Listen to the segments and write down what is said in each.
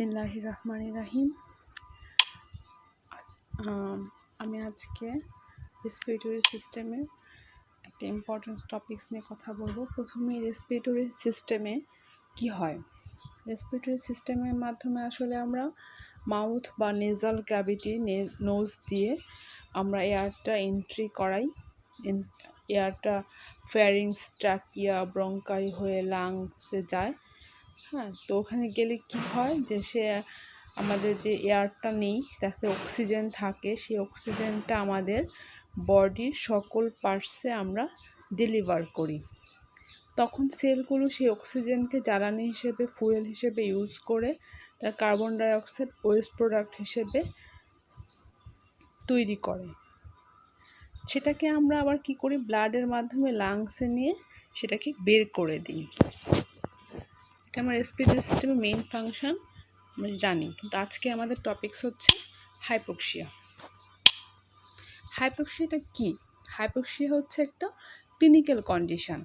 বিসমিল্লাহির রহমানির রহিম। আমি আজকে রেসপিরেটরি সিস্টেমের একটা ইম্পর্টেন্ট টপিকস নিয়ে কথা বলবো। প্রথমে রেসপিরেটরি সিস্টেমে কি হয়। রেসপিরেটরি সিস্টেমের মাধ্যমে আসলে আমরা মাউথ বা নেজাল ক্যাভিটি নোজ দিয়ে আমরা এয়ারটা এন্ট্রি করাই। এয়ারটা ফ্যারিংস, ট্রাকিয়া, ব্রঙ্কাই হয়ে লাংসে যায়। তো ওখানে গেলে কি হয় যে আমাদের যে এয়ারটা নেই তাতে অক্সিজেন থাকে, সেই অক্সিজেনটা আমাদের বডির সকল পার্টসে আমরা ডেলিভার করি। তখন সেলগুলো সেই অক্সিজেনকে জ্বালানি হিসেবে, ফুয়েল হিসেবে ইউজ করে তার কার্বন ডাইঅক্সাইড ওয়েস্ট প্রোডাক্ট হিসেবে তৈরি করে। সেটাকে আমরা আবার কি করি, ব্লাডের মাধ্যমে লাংসে নিয়ে সেটাকে বের করে দিই। এটা আমার রেসপিরেটরি সিস্টেমের মেইন ফাংশন আমরা জানি। কিন্তু আজকে আমাদের টপিকস হচ্ছে হাইপোক্সিয়া। হাইপোক্সিয়াটা কি? হাইপোক্সিয়া হচ্ছে একটা clinical condition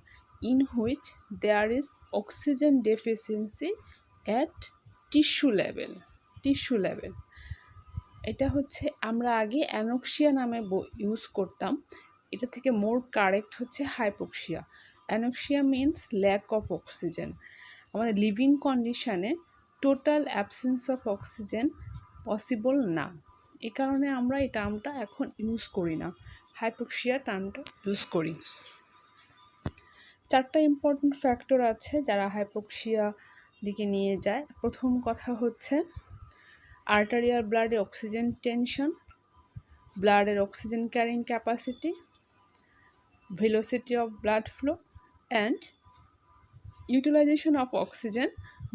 in which there is oxygen deficiency at tissue level. এটা হচ্ছে আমরা আগে অ্যানোক্সিয়া নামে ইউজ করতাম, এটা থেকে মোর কারেক্ট হচ্ছে hypoxia. Anoxia means lack of oxygen. আমাদের লিভিং কন্ডিশনে total absence of oxygen possible না, এই কারণে আমরা এই টার্মটা এখন ইউজ করি না, হাইপোক্সিয়া টার্মটা ইউজ করি। চারটা ইম্পর্টেন্ট ফ্যাক্টর আছে যারা হাইপোক্সিয়া দিকে নিয়ে যায়। প্রথম কথা হচ্ছে আর্টারিয়াল ব্লাডে অক্সিজেন টেনশন, ব্লাডের oxygen carrying capacity, velocity of blood flow and utilisation of oxygen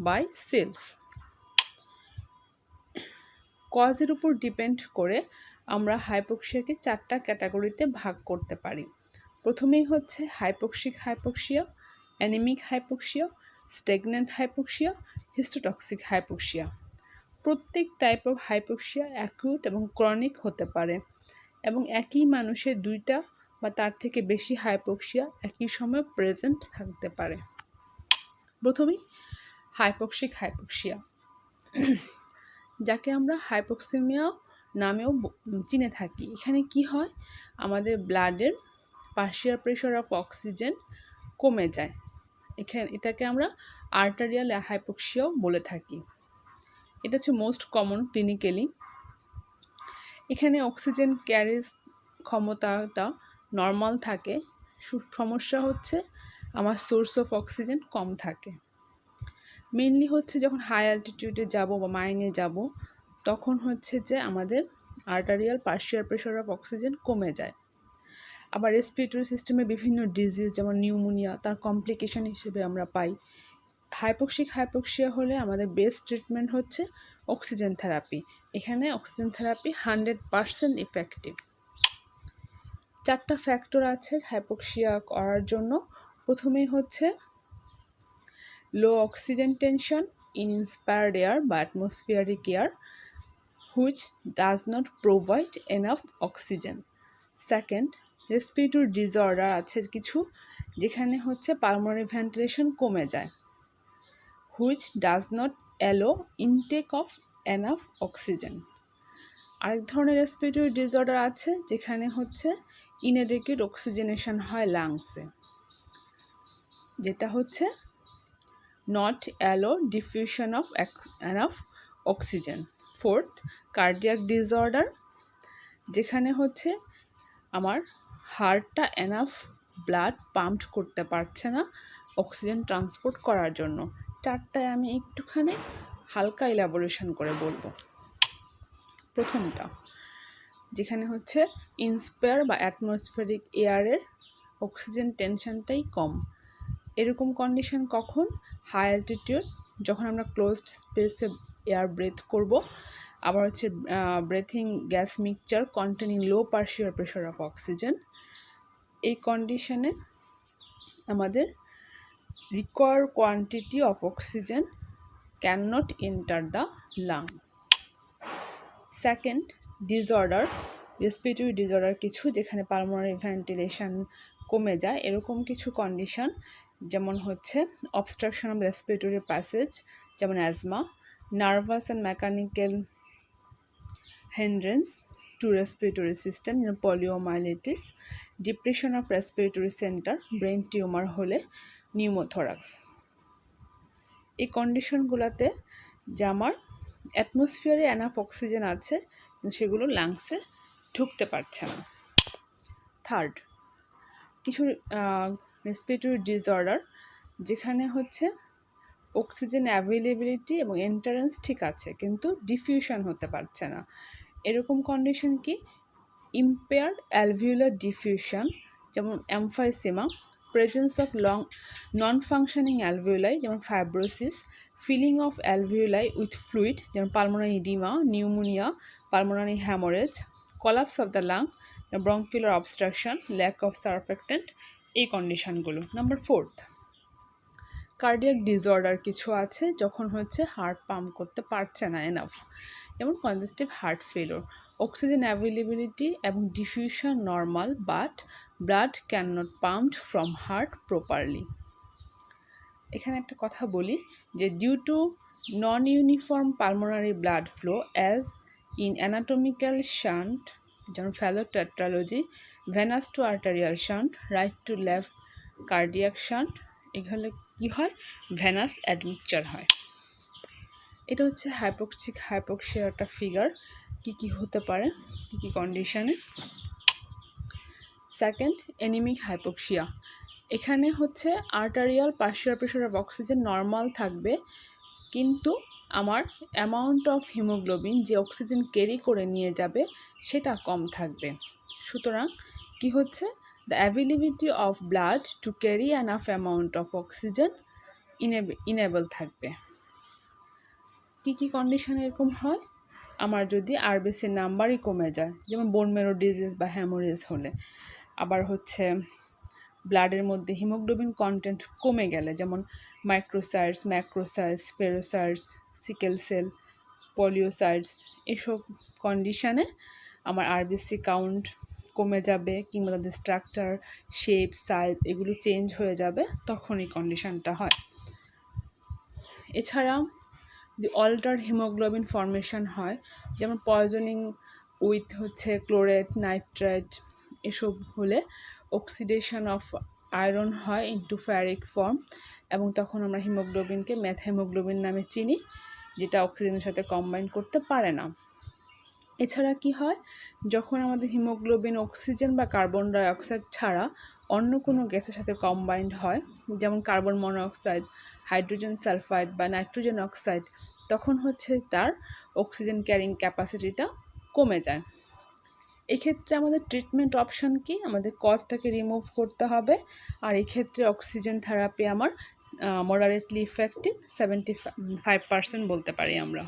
by cells. কজের উপর ডিপেন্ড করে আমরা হাইপোক্সিয়াকে চারটা ক্যাটাগরিতে ভাগ করতে পারি। প্রথমেই হচ্ছে hypoxic hypoxia, anaemic hypoxia, stagnant hypoxia, histotoxic hypoxia. প্রত্যেক টাইপ অফ হাইপোক্সিয়া অ্যাকিউট এবং ক্রনিক হতে পারে এবং একই মানুষের দুইটা বা তার থেকে বেশি হাইপোক্সিয়া একই সময় প্রেজেন্ট থাকতে পারে। প্রথমেই হাইপোক্সিক হাইপোক্সিয়া, যাকে আমরা হাইপোক্সেমিয়া নামেও চিনে থাকি। এখানে কি হয়, আমাদের ব্লাডের পার্শিয়াল প্রেশার অফ অক্সিজেন কমে যায়। এটাকে আমরা আর্টারিয়াল হাইপোক্সিয়াও বলে থাকি। এটা হচ্ছে মোস্ট কমন ক্লিনিক্যালি। এখানে অক্সিজেন ক্যারিজ ক্ষমতাটা নর্মাল থাকে, সমস্যা হচ্ছে আমার সোর্স অফ অক্সিজেন কম থাকে। মেনলি হচ্ছে যখন হাই অ্যালটিটিউডে যাব বা মাইনে যাব, তখন হচ্ছে যে আমাদের arterial partial pressure of oxygen কমে যায়। আবার রেসপিরেটরি সিস্টেমে বিভিন্ন ডিজিজ যেমন নিউমোনিয়া, তার কমপ্লিকেশন হিসেবে আমরা পাই। হাইপোক্সিক হাইপোক্সিয়া হলে আমাদের বেস্ট ট্রিটমেন্ট হচ্ছে অক্সিজেন থেরাপি। এখানে অক্সিজেন থেরাপি 100% ইফেক্টিভ। চারটা ফ্যাক্টর আছে হাইপোক্সিয়া করার জন্য। প্রথমেই হচ্ছে low oxygen tension in inspired air বা atmospheric air which does not provide enough oxygen. Second, respiratory disorder আছে কিছু, যেখানে হচ্ছে পালমোনারি ভেন্টিলেশন কমে যায়, which does not allow intake of enough oxygen. আরেক ধরনের রেসপিরেটরি ডিসঅর্ডার আছে যেখানে হচ্ছে ইনএডিকুয়েট অক্সিজেনেশন হয় লাংসে, যেটা হচ্ছে not allow diffusion of enough oxygen. Fourth, cardiac disorder, যেখানে হচ্ছে আমার হার্টটা এনাফ ব্লাড পাম্প করতে পারছে না অক্সিজেন ট্রান্সপোর্ট করার জন্য। চারটায় আমি একটুখানি হালকা ইলাবোরেশন করে বলবো। প্রথমটা, যেখানে হচ্ছে ইন্সপায়ার বা অ্যাটমসফেরিক এয়ারের অক্সিজেন টেনশনটাই কম। এরকম কন্ডিশন কখন? হাই অ্যালটিটিউড, যখন আমরা ক্লোজড স্পেসে এয়ার ব্রেথ করব। আবার হচ্ছে breathing gas mixture containing low partial pressure of oxygen. এই কন্ডিশনে আমাদের required quantity of oxygen can not enter the lung. Second, disorder, respiratory disorder কিছু, যেখানে পালমোনারি ভেন্টিলেশন কমে যায়। এরকম কিছু কন্ডিশন যেমন হচ্ছে অবস্ট্রাকশন অফ রেসপিরেটরি প্যাসেজ, যেমন asthma, nervous and mechanical hindrance to respiratory system, poliomyelitis, depression of respiratory center, brain tumor হলে নিউমোথরাক্স। এই কন্ডিশনগুলোতে যে আমার অ্যাটমসফিয়ারে এনাফ অক্সিজেন আছে সেগুলো লাংসে ঢুকতে পারছে না। থার্ড, কিছু রেসপিরেটরি ডিসঅর্ডার যেখানে হচ্ছে অক্সিজেন অ্যাভেলেবিলিটি এবং এন্টারেন্স ঠিক আছে কিন্তু ডিফিউশন হতে পারছে না। এরকম কন্ডিশন কি? ইম্পেয়ার্ড অ্যালভিউলার ডিফিউশন, যেমন emphysema, presence of non functioning alveoli যেমন fibrosis, filling of alveoli with fluid যেমন pulmonary oedema, pneumonia, pulmonary haemorrhage, collapse of the lung, bronchiolar obstruction, lack of surfactant, এই কন্ডিশনগুলো। নাম্বার 4, কার্ডিয়াক ডিসঅর্ডার কিছু আছে যখন হচ্ছে heart pump করতে পারছে না এনাফ, যেমন কনজেস্টিভ হার্ট ফেলোর, অক্সিজেন অ্যাভেলেবিলিটি এবং diffusion normal but blood can not pumped from heart properly. এখানে একটা কথা বলি যে due to non uniform pulmonary blood flow as in anatomical shunt যেমন ফ্যালোটেট্রালজি, venous two arterial shunt, right to left cardiac shunt, এগুলো কী হয়? Venous admixture হয়। এটা হচ্ছে হাইপোক্সিয়া একটা ফিগার কি হতে পারে, কি কন্ডিশনে। সেকেন্ড, এনিমিক হাইপোক্সিয়া, এখানে হচ্ছে arterial partial pressure of oxygen normal থাকবে কিন্তু আমার অ্যামাউন্ট অফ হিমোগ্লোবিন যে অক্সিজেন ক্যারি করে নিয়ে যাবে সেটা কম থাকবে। সুতরাং কি হচ্ছে? The availability of blood to carry enough amount of oxygen enable থাকবে। কি কন্ডিশন এরকম হয়? আমার যদি আরবিসির নাম্বারই কমে যায়, যেমন বোন ম্যারো ডিজিজ বা হ্যামোরেজ হলে, আবার হচ্ছে ব্লাডের মধ্যে হিমোগ্লোবিন কন্টেন্ট কমে গেলে, যেমন মাইক্রোসাইটস, ম্যাক্রোসাইটস, স্পেরোসাইটস, সিকেল সেল, পলিওসাইটস, এসব কন্ডিশনে আমার আরবিসি কাউন্ট কমে যাবে কিংবা তাদের স্ট্রাকচার, শেপ, সাইজ এগুলো চেঞ্জ হয়ে যাবে, তখন এই কন্ডিশনটা হয়। এছাড়া অল্টার হিমোগ্লোবিন ফর্মেশন হয়, যেমন পয়জনিং উইথ হচ্ছে ক্লোরেট, নাইট্রেট, এসব হলে অক্সিডেশন অফ আয়রন হয় ইনটু ফেরিক ফর্ম এবং তখন আমরা হিমোগ্লোবিনকে মেথহিমোগ্লোবিন নামে চিনি, যেটা অক্সিজেনের সাথে কম্বাইন করতে পারে না। এছাড়া কি হয়? যখন আমাদের হিমোগ্লোবিন অক্সিজেন বা কার্বন ডাইঅক্সাইড ছাড়া অন্য কোনো গ্যাসের সাথে কম্বাইন্ড হয়, যেমন কার্বন মনোঅক্সাইড, হাইড্রোজেন সালফাইড বা নাইট্রোজেন অক্সাইড, তখন হচ্ছে তার অক্সিজেন ক্যারিং ক্যাপাসিটিটা কমে যায়। এক্ষেত্রে আমাদের ট্রিটমেন্ট অপশন কি? আমাদের কজটাকে রিমুভ করতে হবে, আর এক্ষেত্রে অক্সিজেন থেরাপি আমার মডারেটলি ইফেক্টিভ, 75% বলতে পারি আমরা।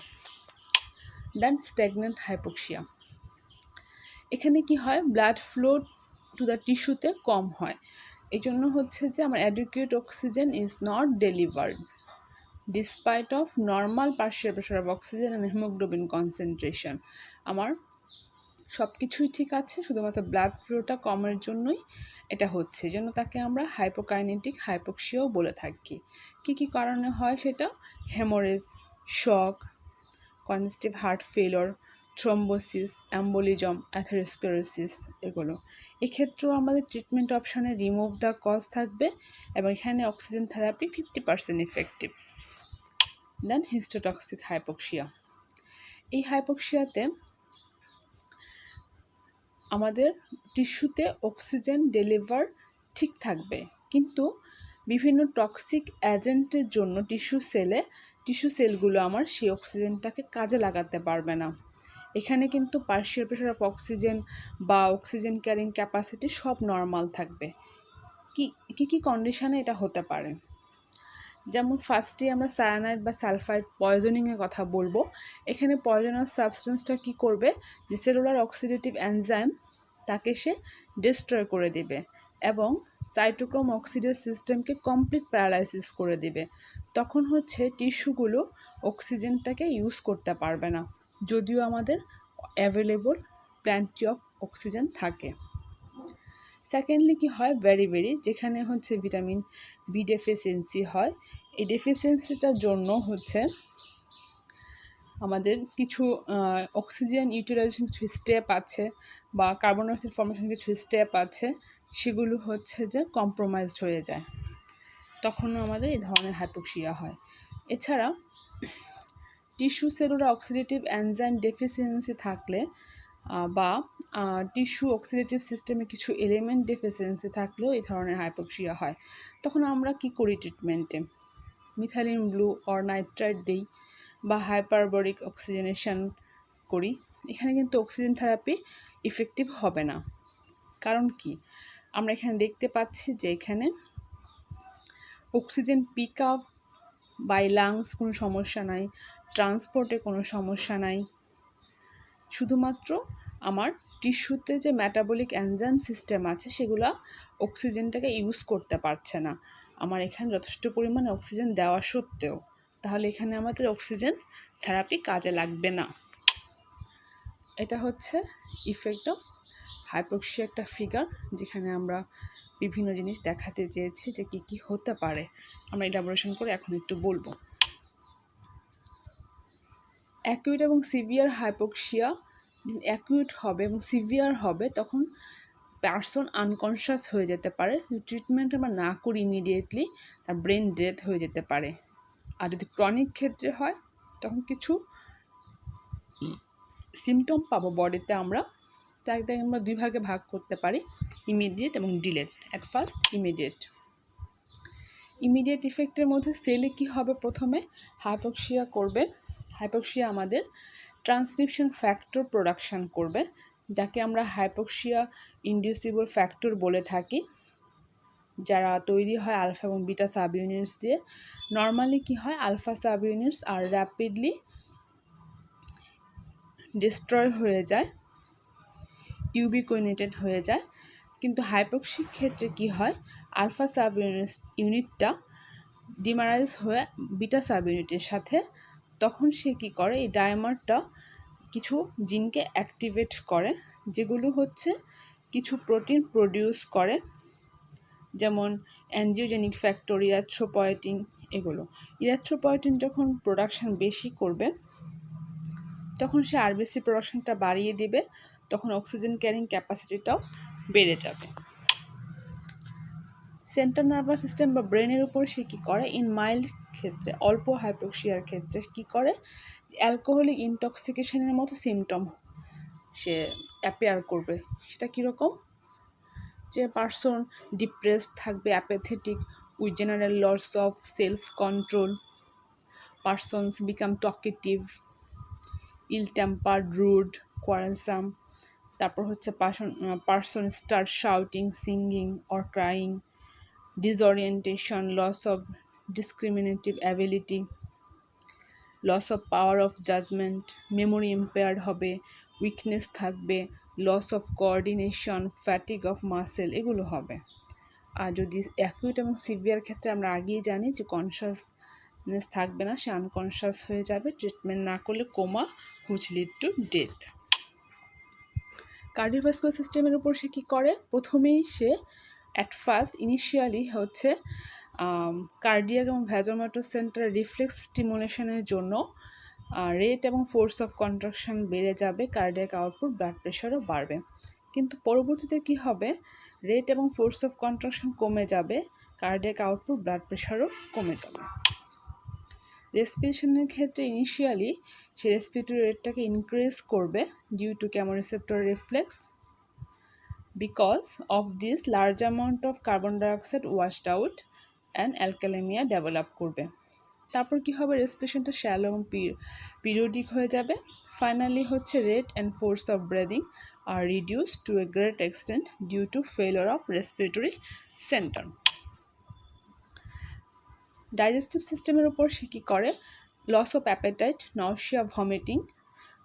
দেন স্ট্যাগন্যান্ট হাইপোক্সিয়া, এখানে কি হয়? ব্লাড ফ্লো টু দ্য টিস্যুতে কম হয়, এই জন্য হচ্ছে যে আমার adequate oxygen is not delivered despite of normal partial pressure of oxygen and haemoglobin concentration. আমার সব কিছুই ঠিক আছে, শুধুমাত্র ব্লাড ফ্লোটা কমের জন্যই এটা হচ্ছে, এই জন্য তাকে আমরা হাইপোকাইনেটিক হাইপোক্সিয়াও বলে থাকি। কি কারণে হয় সেটা? হেমোরেজ, শক, কনজেস্টিভ হার্ট ফেলোর, থ্রম্বোসিস, অ্যাম্বোলিজম, অ্যাথেরোস্ক্লেরোসিস, এগুলো। এক্ষেত্রেও আমাদের ট্রিটমেন্ট অপশানে রিমুভ দ্য কজ থাকবে এবং এখানে অক্সিজেন থেরাপি 50% ইফেক্টিভ। দেন হিস্টোটক্সিক হাইপোক্সিয়া, এই হাইপোক্সিয়াতে আমাদের টিস্যুতে অক্সিজেন ডেলিভার ঠিক থাকবে কিন্তু বিভিন্ন টক্সিক এজেন্টের জন্য টিস্যু সেলগুলো আমার সেই অক্সিজেনটাকে কাজে লাগাতে পারবে না। এখানে কিন্তু পার্শিয়াল প্রেশার অফ অক্সিজেন বা অক্সিজেন ক্যারিং ক্যাপাসিটি সব নর্মাল থাকবে। কি কন্ডিশনে এটা হতে পারে? যেমন ফার্স্টে আমরা সায়ানাইড বা সালফাইড পয়জনিংয়ের কথা বলবো। এখানে পয়জনাস সাবস্টেন্সটা কি করবে? যে সেলুলার অক্সিডেটিভ এনজাইম তাকে সে ডিস্ট্রয় করে দিবে এবং সাইটোক্রোম অক্সিডেজ সিস্টেমকে কমপ্লিট প্যারালাইসিস করে দিবে। তখন হচ্ছে টিস্যুগুলো অক্সিজেনটাকে ইউজ করতে পারবে না, যদিও আমাদের অ্যাভেলেবল প্ল্যান্টি অফ অক্সিজেন থাকে। সেকেন্ডলি কি হয়? ভেরি যেখানে হচ্ছে ভিটামিন বি ডেফিসিয়েন্সি হয়, এই ডেফিসিয়েন্সিটার জন্য হচ্ছে আমাদের কিছু অক্সিজেন ইউটিলাইজেশন কিছু স্টেপ আছে বা কার্বন ডাইঅক্সাইড ফর্মেশন কিছু স্টেপ আছে, সেগুলো হচ্ছে যে কম্প্রোমাইজড হয়ে যায়, তখনও আমাদের এই ধরনের হাইপোক্সিয়া হয়। এছাড়া tissue cellular oxidative enzyme deficiency থাকলে বা টিস্যু অক্সিডেটিভ সিস্টেমে কিছু এলিমেন্ট ডেফিসিয়েন্সি থাকলেও এই ধরনের হাইপোক্সিয়া হয়। তখন আমরা কি করি ট্রিটমেন্টে? মিথাইলিন ব্লু অর নাইট্রাইট দিই বা হাইপারবরিক অক্সিজেনেশন করি। এখানে কিন্তু অক্সিজেন থেরাপি ইফেক্টিভ হবে না। কারণ কি? আমরা এখানে দেখতে পাচ্ছি যে এখানে oxygen pick up by lungs কোনো সমস্যা নাই, ট্রান্সপোর্টে কোনো সমস্যা নাই, শুধুমাত্র আমার টিস্যুতে যে মেটাবলিক এনজাইম সিস্টেম আছে সেগুলো অক্সিজেনটাকে ইউজ করতে পারছে না আমার এখানে যথেষ্ট পরিমাণে অক্সিজেন দেওয়া সত্ত্বেও। তাহলে এখানে আমাদের অক্সিজেন থেরাপি কাজে লাগবে না। এটা হচ্ছে ইফেক্ট অফ হাইপোক্সিয়া একটা ফিগার, যেখানে আমরা বিভিন্ন জিনিস দেখাতে চেয়েছি যে কী কী হতে পারে। আমরা ইলাবোরেশন করে এখন একটু বলবো। অ্যাকিউট এবং সিভিয়ার হাইপোক্সিয়া, অ্যাকিউট হবে এবং সিভিয়ার হবে তখন পার্সন আনকনশাস হয়ে যেতে পারে। ট্রিটমেন্ট আমরা না করি ইমিডিয়েটলি তার ব্রেন ডেথ হয়ে যেতে পারে। আর যদি ক্রনিক ক্ষেত্রে হয় তখন কিছু সিমটম পাবো বডিতে, আমরা তাকে আমরা দুই ভাগে ভাগ করতে পারি, ইমিডিয়েট এবং ডিলেড। অ্যাট ফার্স্ট ইমিডিয়েট ইফেক্টের মধ্যে সেলে কি হবে? প্রথমে হাইপোক্সিয়া করবে। হাইপোক্সিয়া আমাদের ট্রান্সক্রিপশন ফ্যাক্টর প্রোডাকশান করবে, যাকে আমরা হাইপোক্সিয়া ইনডিউসিবল ফ্যাক্টর বলে থাকি, যারা তৈরি হয় আলফা এবং বিটা সাব ইউনিটস দিয়ে। নর্মালি কি হয়? আলফা সাব ইউনিটস আর র্যাপিডলি ডিস্ট্রয় হয়ে যায়, ইউবিকুইনেটেড হয়ে যায়। কিন্তু হাইপোক্সির ক্ষেত্রে কি হয়? আলফা সাব ইউনিটটা ডিমারাইজ হয়ে বিটা সাব ইউনিটের সাথে, তখন সে কি করে? এই ডায়ামারটা কিছু জিনকে অ্যাক্টিভেট করে, যেগুলো হচ্ছে কিছু প্রোটিন প্রডিউস করে, যেমন অ্যাঞ্জিওজেনিক ফ্যাক্টর, ইরাথ্রোপয়েটিন। এগুলো ইরাথ্রোপয়েটিন যখন প্রোডাকশান বেশি করবে তখন সে আরবিসি প্রোডাকশানটা বাড়িয়ে দিবে, তখন অক্সিজেন ক্যারিং ক্যাপাসিটিটাও বেড়ে যাবে। সেন্ট্রাল নার্ভাস সিস্টেম বা ব্রেনের উপর সে কী করে? ইন মাইল্ড ক্ষেত্রে, অল্প হাইপোক্সিয়ার ক্ষেত্রে কী করে? অ্যালকোহলিক ইনটক্সিকেশনের মতো সিমটম সে অ্যাপিয়ার করবে। সেটা কীরকম? যে পার্সন ডিপ্রেসড থাকবে, apathetic, with general loss of self control, persons become talkative, ill tempered, rude, quarrelsome. তারপর হচ্ছে person start shouting, singing or crying, disorientation, loss of discriminative ability, loss of power of judgment, memory impaired হবে, weakness থাকবে, loss of coordination, fatigue of muscle, এগুলো হবে। আর যদি acute এবং severe ক্ষেত্রে আমরা আগেই জানি যে কনশাসনেস থাকবে না, সে আনকনশাস হয়ে যাবে, ট্রিটমেন্ট না করলে coma, which lead to death. Cardiovascular সিস্টেমের উপর সে কী করে? প্রথমেই সে অ্যাট ফার্স্ট ইনিশিয়ালি হচ্ছে কার্ডিয়াক এবং ভ্যাজোমেটর সেন্টার রিফ্লেক্স স্টিমুলেশনের জন্য রেট এবং ফোর্স অফ কন্ট্রাকশন বেড়ে যাবে, কার্ডিয়াক আউটপুট, ব্লাড প্রেশারও বাড়বে। কিন্তু পরবর্তীতে কি হবে? রেট এবং ফোর্স অফ কন্ট্রাকশন কমে যাবে, কার্ডিয়াক আউটপুট, ব্লাড প্রেশারও কমে যাবে। রেসপিরেশনের ক্ষেত্রে ইনিশিয়ালি সে রেসপিরেটরি রেটটাকে ইনক্রিজ করবে due to chemoreceptor reflex. Because of this, large amount of carbon dioxide washed out and alkalemia develop করবে। তারপর কি হবে? রেসপিরেশনটা শ্যালো এবং পিরিয়ডিক হয়ে যাবে। ফাইনালি হচ্ছে rate and force of breathing are reduce to a great extent due to failure of respiratory centre. Digestive সিস্টেমের উপর সে কী করে? Loss of appetite, nausea, vomiting,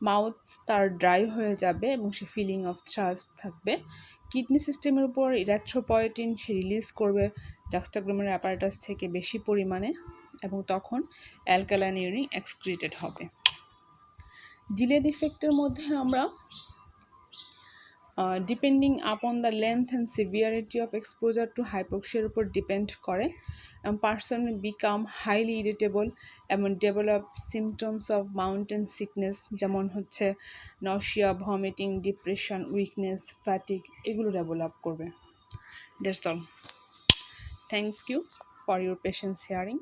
mouth তার ড্রাই হয়ে যাবে এবং সে ফিলিং অফ থ্রাস্ট থাকবে। কিডনি সিস্টেমের উপর ইরাথ্রোপয়েটিন সে রিলিজ করবে জাক্সটাগ্লোমেরুলার অ্যাপারেটাস থেকে বেশি পরিমাণে, এবং তখন অ্যালকালাইন ইউরিন এক্সক্রিটেড হবে। ডিলেড ইফেক্টের মধ্যে আমরা depending upon the length and severity of exposure to হাইপক্সিয়ার উপর ডিপেন্ড করে। পার্সন বিকাম হাইলি ইরিটেবল এবং develop symptoms of mountain sickness, যেমন হচ্ছে nausea, vomiting, depression, weakness, fatigue, এগুলো ডেভেলপ করবে। That's all. Thank you for your patience hearing.